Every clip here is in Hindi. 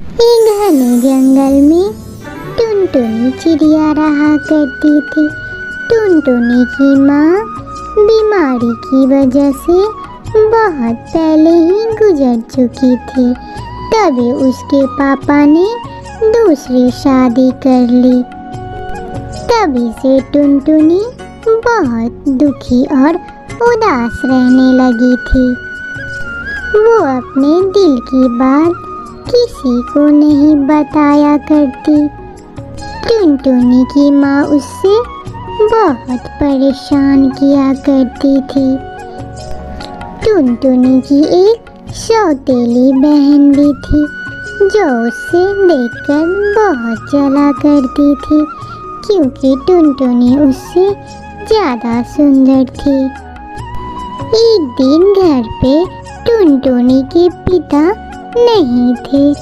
एक घने जंगल में टुनटुनी चिड़िया रहा करती थी। टुनटुनी की माँ बीमारी की वजह से बहुत पहले ही गुजर चुकी थी। तभी उसके पापा ने दूसरी शादी कर ली। तभी से टुनटुनी बहुत दुखी और उदास रहने लगी थी। वो अपने दिल की बात किसी को नहीं बताया करती। टुनटुनी की माँ उससे बहुत परेशान किया करती थी। टुनटुनी की एक सौतेली बहन भी थी जो उससे देखकर बहुत जला करती थी, क्योंकि टुनटुनी उससे ज़्यादा सुंदर थी। एक दिन घर पे टुनटुनी के पिता नहीं थे।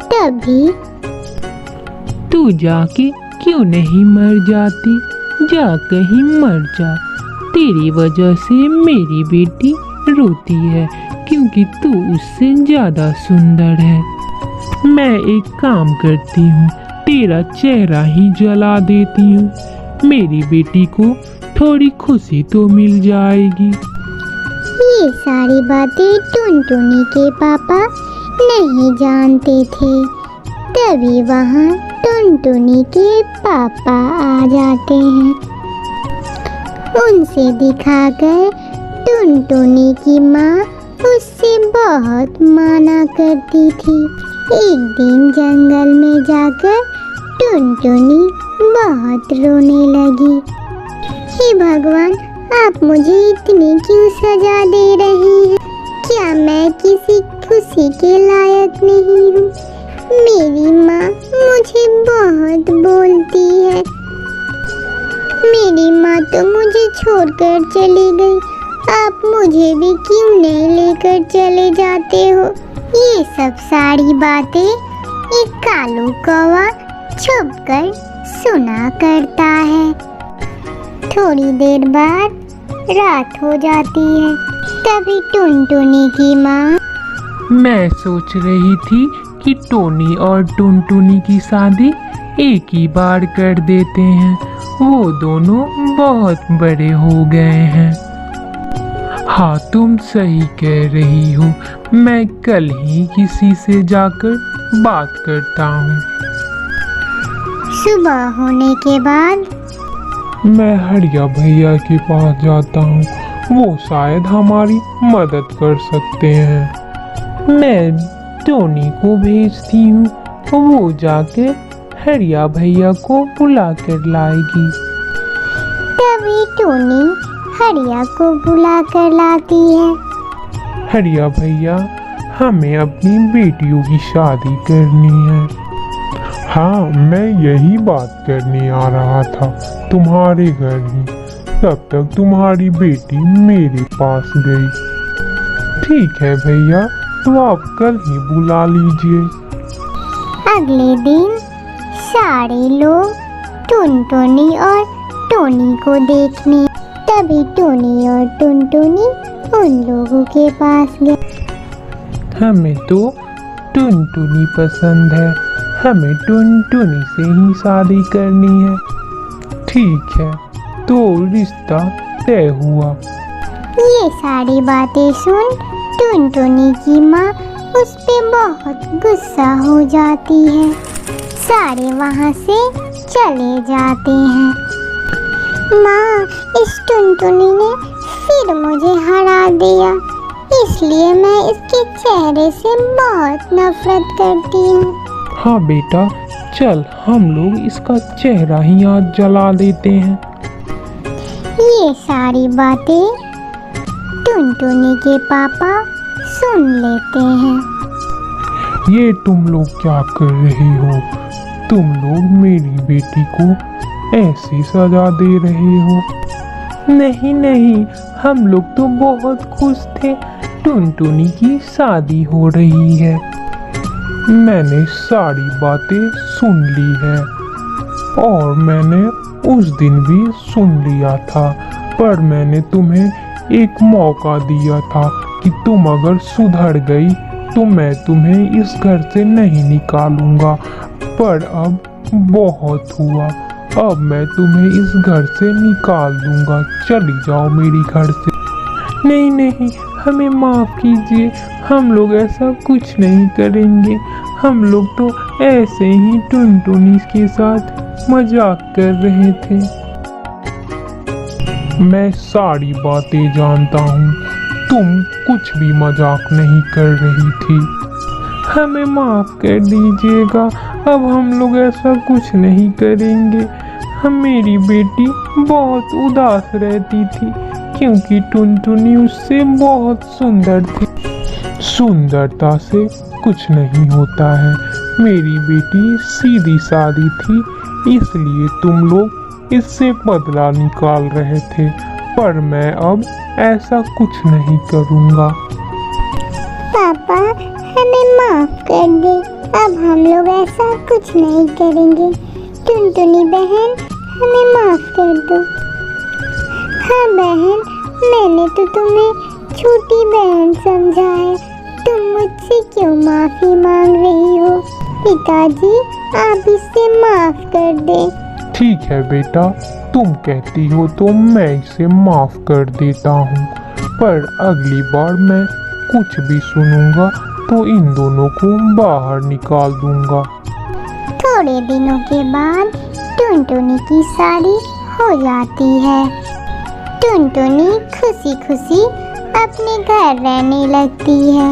तभी तू जाके क्यों नहीं मर जाती? जा कहीं मर जा। तेरी वजह से मेरी बेटी रोती है क्योंकि तू उससे ज़्यादा सुंदर है। मैं एक काम करती हूँ, तेरा चेहरा ही जला देती हूँ। मेरी बेटी को थोड़ी खुशी तो मिल जाएगी। ये सारी बातें टुनटुनी के पापा नहीं जानते थे। तभी वहाँ टुनटुनी के पापा आ जाते हैं। उनसे दिखाकर टुनटुनी की माँ उससे बहुत माना करती थी। एक दिन जंगल में जाकर टुनटुनी बहुत रोने लगी। हे भगवान, आप मुझे इतनी क्यों सजा दे रहे हैं? क्या मैं किसी खुशी के लायक नहीं हूँ? मेरी माँ मुझे बहुत बोलती है। मेरी माँ तो मुझे छोड़कर चली गई। आप मुझे भी क्यों नहीं लेकर चले जाते हो? ये सब सारी बातें एक कालू कौवा छुपकर सुना करता है। थोड़ी देर बाद रात हो जाती है। तभी टुनटुनी की माँ मैं सोच रही थी कि टोनी और टुनटुनी की शादी एक ही बार कर देते हैं। वो दोनों बहुत बड़े हो गए हैं। हाँ, तुम सही कह रही हो। मैं कल ही किसी से जाकर बात करता हूँ। सुबह होने के बाद मैं हरिया भैया के पास जाता हूँ। वो शायद हमारी मदद कर सकते हैं। मैं टोनी को भेजती हूँ, वो जाके हरिया भैया को बुला कर लाएगी। तभी टोनी हरिया को बुला कर लाती है। हरिया भैया, हमें अपनी बेटियों की शादी करनी है। हाँ, मैं यही बात करने आ रहा था तुम्हारे घर ही। तब तक तुम्हारी बेटी मेरे पास गई। ठीक है भैया, तो आप कल ही बुला लीजिए। अगले दिन सारे लोग टुनटुनी और टोनी को देखने। तभी टोनी और टुनटुनी उन लोगों के पास गए। हमें तो टुनटुनी पसंद है। हमें टुनटुनी से ही शादी करनी है। ठीक है, तो रिश्ता तय हुआ। ये सारी बातें सुन टुनटुनी की माँ उस पे बहुत गुस्सा हो जाती है। सारे वहाँ से चले जाते हैं। माँ, इस टुनटुनी ने फिर मुझे हरा दिया, इसलिए मैं इसके चेहरे से बहुत नफरत करती हूँ। हाँ बेटा, चल हम लोग इसका चेहरा ही आज जला देते हैं। ये सारी बातें टुनटुनी के पापा सुन लेते हैं। ये तुम लोग क्या कर रहे हो? तुम लोग मेरी बेटी को ऐसी सजा दे रहे हो। नहीं नहीं, हम लोग तो बहुत खुश थे। टुनटुनी की शादी हो रही है। मैंने सारी बातें सुन ली है और मैंने उस दिन भी सुन लिया था, पर मैंने तुम्हें एक मौका दिया था कि तुम अगर सुधर गई तो मैं तुम्हें इस घर से नहीं निकालूंगा। पर अब बहुत हुआ, अब मैं तुम्हें इस घर से निकाल दूंगा। चली जाओ मेरी घर से। नहीं नहीं, हमें माफ़ कीजिए, हम लोग ऐसा कुछ नहीं करेंगे। हम लोग तो ऐसे ही टुनटुनी के साथ मजाक कर रहे थे। मैं सारी बातें जानता हूँ, तुम कुछ भी मजाक नहीं कर रही थी। हमें माफ़ कर दीजिएगा, अब हम लोग ऐसा कुछ नहीं करेंगे। मेरी बेटी बहुत उदास रहती थी क्योंकि टुनटुनी उससे बहुत सुंदर थी। सुंदरता से कुछ नहीं होता है। मेरी बेटी सीधी सादी थी, इसलिए तुम लोग इससे बदला निकाल रहे थे। पर मैं अब ऐसा कुछ नहीं करूँगा। पापा, हमें माफ कर दे, अब हम लोग ऐसा कुछ नहीं करेंगे। टुनटुनी बहन, हमें माफ कर दो। हाँ बहन, मैंने तो तुम्हें छोटी बहन समझा है, तुम मुझसे क्यों माफी मांग रही हो? पिताजी, आप इसे माफ कर दे। ठीक है बेटा, तुम कहती हो तो मैं इसे माफ कर देता हूँ, पर अगली बार मैं कुछ भी सुनूंगा तो इन दोनों को बाहर निकाल दूंगा। थोड़े दिनों के बाद टुनटुनी की शादी हो जाती है। टुनटुनी खुशी खुशी अपने घर रहने लगती है।